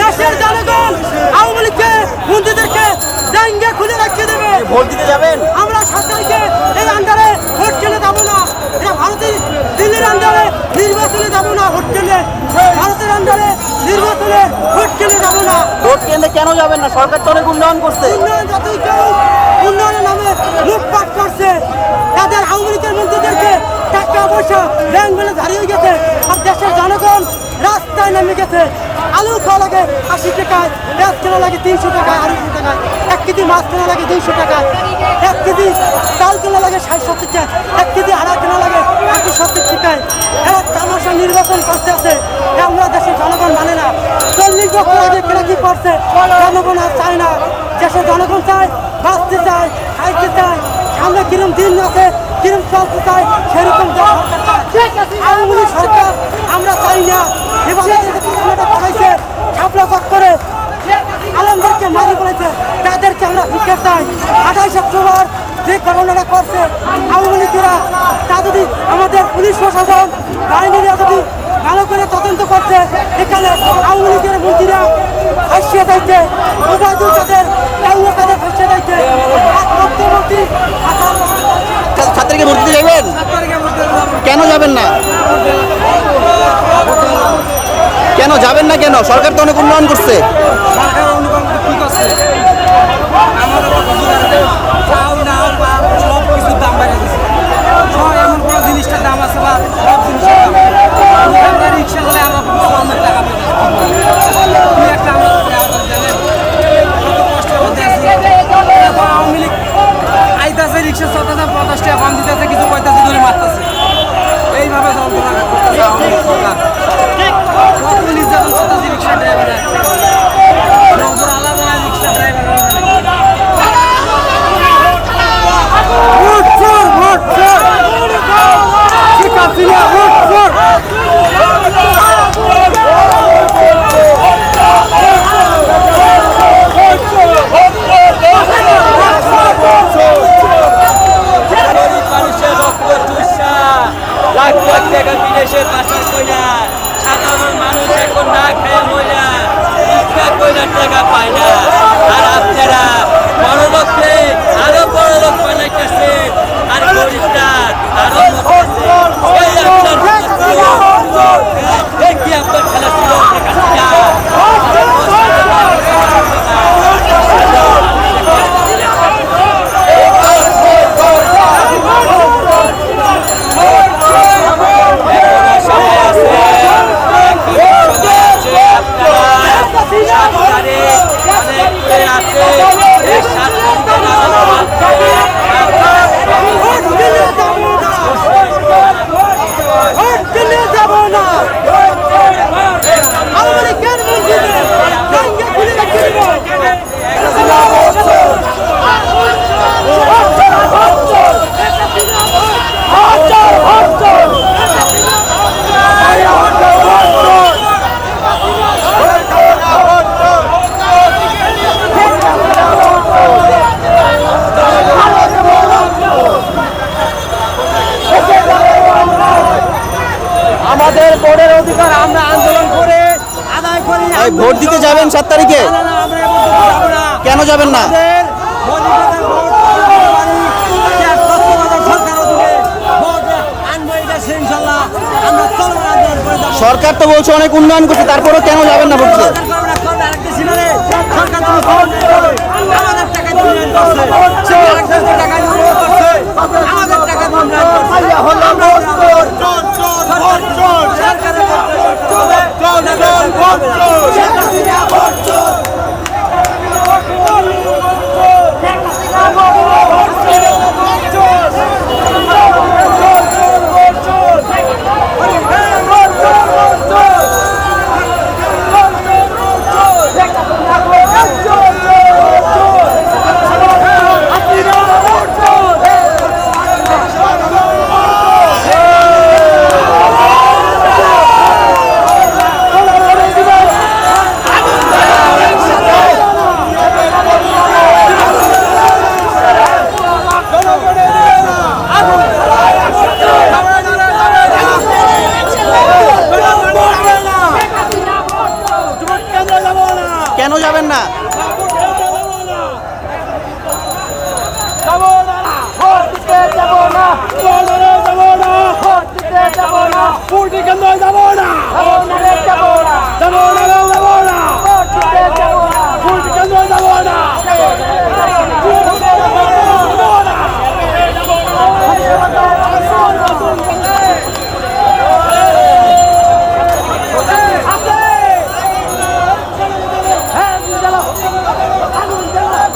দেশের জনগণ আওয়ামী লীগকে মন্ত্রীদেরকে জাঙ্গিয়া খুলে রাখিয়ে দেবে। ভোট দিতে যাবেন? আমরা 7 তারিখে এই আন্ডারে ভোট কেন্দ্রে যাবো না। এটা ভারতের দিল্লির আন্ডারে নির্বাচনে যাবো না। ভোট কেন্দ্রে ভারতের আন্ডারে নির্বাচনে ভোট কেন্দ্রে যাবো না। ভোট কেন্দ্রে কেন যাবেন না? সরকার তো অনেক উন্নয়ন করছে। উন্নয়ন যতই কেউ উন্নয়নের নামে লুটপাট করছে, তাদের আওয়ামী লীগের মন্ত্রীদেরকে টাকা পয়সা ব্যাংক ব্যালেন্স হারিয়ে গেছে। আর দেশের জনগণ রাস্তায় নেমে গেছে। আলু খাওয়া লাগে 80 টাকায়, পেঁয়াজ কেনা লাগে 300 টাকায়, 250 টাকায়, 1 কেজি মাছ কেনা লাগে 200 টাকায়, 1 কেজি চাল কেনা লাগে 60-70 টাকায়, 1 কেজি আড়া কেনা লাগে 70 টাকায়। এরা তামাশা নির্বাচন করতে আছে। আমরা দেশের জনগণ মানে না। 40 বছর আগে কেনা কি করছে জনগণ আর চায় না। দেশের জনগণ চায় বাঁচতে চায়, খাইতে চায়, সামনে কিরম দিন আছে কিরম চলতে চায় সেরকম আওয়ামী লীগ সরকার আমরা চাই না। এভাবে করাইছে ছাপলা করে আলমদেরকে মারি বলেছে, তাদেরকে আমরা ভিক্ষা চাই। 28 অক্টোবর যে ঘটনাটা করছে আওয়ামী লীগেরা, তা যদি আমাদের পুলিশ প্রশাসন বাহিনীরা যদি ভালো করে তদন্ত করছে, এখানে আওয়ামী লীগের মন্ত্রীরা ফাঁসিয়ে যাইছে, ওবায়দুল কাদের কাদের ফাঁসিয়ে যাইছে। মুখ্যমন্ত্রী 7 তারিখে ভোট দিতে যাবেন? কেন যাবেন না? কেন যাবেন না? কেন? সরকার তো অনেক উন্নয়ন করছে। সরকার অনুকম্প কি করছে? আমাদের চাউল ডাল সব কিছুর দাম বেড়ে গেছে। সব এমন কোনো জিনিসটার দাম আছে বা সব জিনিসের দাম। আমরা রিক্সা চলে আমরা শ্রমের টাকা পেয়ে দুই একটা আমাদের জানেন কত কষ্টের মধ্যে আছি। এখন আওয়ামী লীগ আইতাছে রিক্সা চলতেছে 50 টাকা কম দিতেছে, কিছু কইতাছে ধরে মারতেছে। এইভাবে যন্ত্রণা করতেছে আওয়ামী লীগ সরকার। কত নির্যাতন করতেছে রিক্সা ড্রাইভাররা। আলাদা রিক্সা ড্রাইভাররা লাখ লাখ টাকা বিদেশে পাচার কইরা সাধারণ মানুষ এখন না খেয়ে মইরা ভিক্ষা কইরা টাকা পায় না। আর আপনারা বড়লোককে আরো বড়লোক বানাইতেছে, আর গরিবরা আরো দেখি আপনার খেলা ছিল আমাদের ভোটের অধিকার আমরা আন্দোলন করে আদায় করি। ভোট দিতে যাবেন 7 তারিখে? কেন যাবেন না? সরকার তো বলছে অনেক উন্নয়ন করছে, তারপরেও কেন যাবেন না বলছে? কেন যাবেন না? যাব না